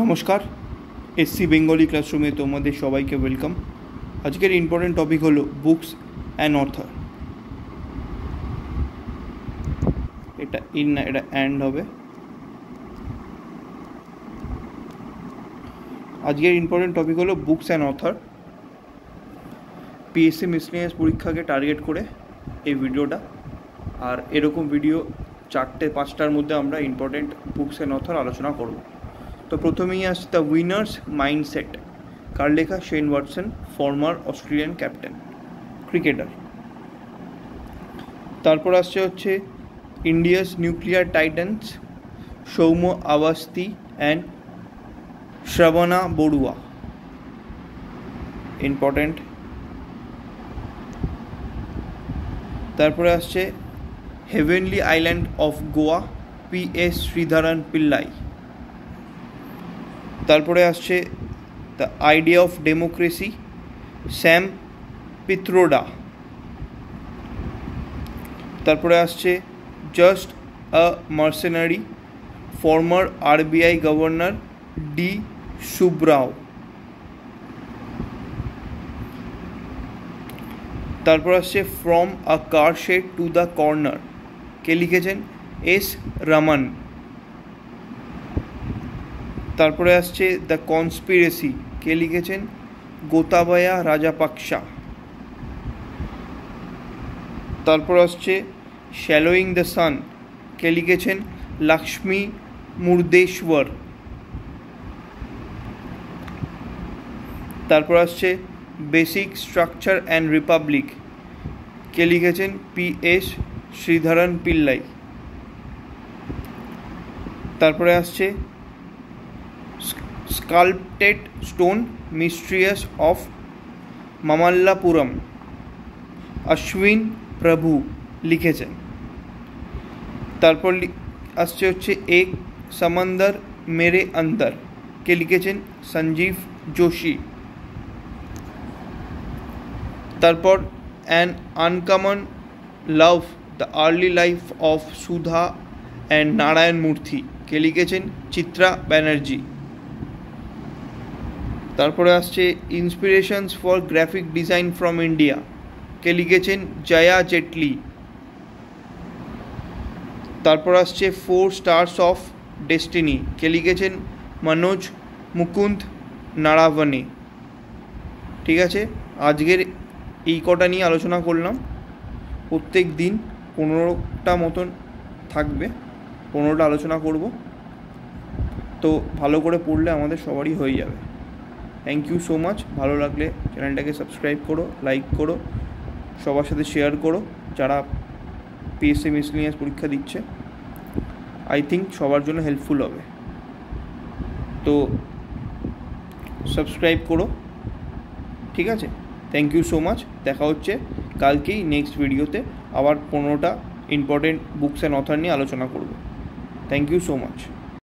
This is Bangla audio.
নমস্কার, এসসি বেঙ্গলি ক্লাসরুমে তোমাদের সবাইকে ওয়েলকাম। আজকের ইম্পর্টেন্ট টপিক হলো বুকস অ্যান্ড অথর। এটা ইন না, এটা অ্যান্ড হবে। আজকের ইম্পর্টেন্ট টপিক হলো books and author. PSC miscellaneous পরীক্ষাকে টার্গেট করে এই ভিডিওটা, আর এরকম ভিডিও 4-5টার মধ্যে আমরা ইম্পর্টেন্ট বুকস অ্যান্ড অথর আলোচনা করব। তো প্রথমেই আসছে দ্য উইনার্স মাইন্ডসেট, কার লেখা? Shane Watson, former Australian captain, cricketer. তারপর আসছে হচ্ছে India's nuclear titans, Saumya Awasthi and Shravana Barua, important. তারপরে আসছে heavenly island of Goa, P S. Sreedharan Pillai. তারপরে আসছে the idea of democracy, Sam Pitroda. তারপরে আসছে just a mercenary, former RBI governor D Subbarao. তারপর আসছে from a car shed to the corner, কে লিখেছেন? এস রমন। তারপরে আসছে দ্য কনস্পিরেসি, কে লিখেছেন? গোতাবায়া রাজাপাকসা। তারপর আসছে শ্যালোয়িং দ্য সান, কে লিখেছেন? লক্ষ্মী মুর্দেশ্বর। তারপর আসছে বেসিক স্ট্রাকচার অ্যান্ড রিপাবলিক, কে লিখেছেন? পি.এস. শ্রীধরন পিল্লাই। তারপরে আসছে sculpted stone mysterious of Mamallapuram, Ashwin Prabhu লিখেছেন। তারপর আসছে হচ্ছে এক সমন্দর মেরে অন্দর, কে লিখেছেন? সঞ্জীব যোশী। তারপর an uncommon love, the early life of Sudha and Narayana Murthy, কে লিখেছেন? চিত্রা ব্যানার্জি। তারপরে আসছে inspirations for graphic design from India, কে লিখেছেন? জয়া জেটলি। তারপর আসছে 4 স্টার্স অফ ডেস্টিনি, কে লিখেছেন? মনোজ মুকুন্দ নারাবনে। ঠিক আছে, আজকের এই কটা নিয়ে আলোচনা করলাম। প্রত্যেক দিন 15টা মতন থাকবে, 15টা আলোচনা করব। তো ভালো করে পড়লে আমাদের সবারই হয়ে যাবে। Thank you so much. ভালো লাগলে চ্যানেলটাকে সাবস্ক্রাইব করো, লাইক করো, সবার সাথে শেয়ার করো যারা পিএসসি মিসলেনিয়াস পরীক্ষা দিচ্ছে। আই থিঙ্ক সবার জন্য হেল্পফুল হবে। তো সাবস্ক্রাইব করো, ঠিক আছে? Thank you so much. দেখা হচ্ছে কালকেই নেক্সট ভিডিওতে, আবার 15টা ইম্পর্টেন্ট বুকস অ্যান্ড অথর নিয়ে আলোচনা করব। Thank you so much.